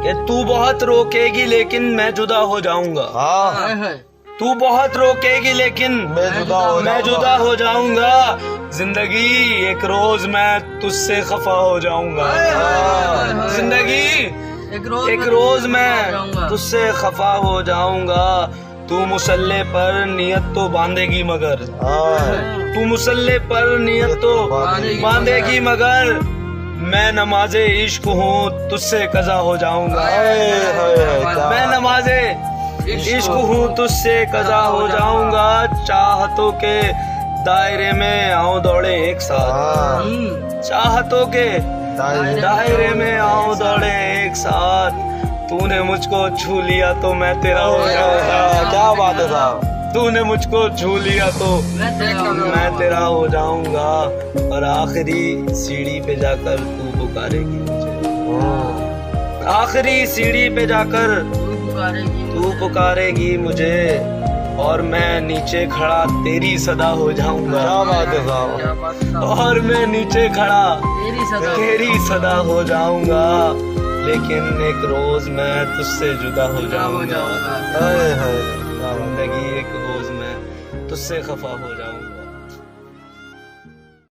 कि तू बहुत रोकेगी लेकिन मैं जुदा हो जाऊंगा। हाँ तू बहुत रोकेगी लेकिन मैं जुदा हो जाऊंगा। जिंदगी एक रोज मैं तुझसे खफा हो जाऊंगा। जिंदगी एक रोज मैं तुझसे खफा हो जाऊंगा। तू मुसल्ले पर नियत तो बांधेगी मगर, तू मुसल्ले पर नियत तो बांधेगी मगर, मैं नमाजे इश्क हूँ तुझसे कज़ा हो जाऊंगा। मैं नमाजे इश्क हूँ तुझसे कज़ा हो जाऊंगा। चाहतों के दायरे में आओ दौड़े एक साथ, चाहतों के दायरे में आओ दौड़े एक साथ। तूने मुझको छू लिया तो मैं तेरा हो जाऊंगा। क्या बात है साहब, तूने मुझको छू लिया तो मैं तेरा हो जाऊंगा। और आखिरी सीढ़ी पे जाकर तू पुकारेगी मुझे, आखिरी सीढ़ी पे जाकर तू पुकारेगी मुझे, और मैं नीचे खड़ा तेरी सदा हो जाऊंगा। क्या बात है साहब, और मैं नीचे खड़ा तेरी सदा हो जाऊंगा। लेकिन एक रोज मैं तुझसे जुदा हो जाऊंगा। जिंदगी एक रोज मैं तुझसे खफा हो जाऊंगा।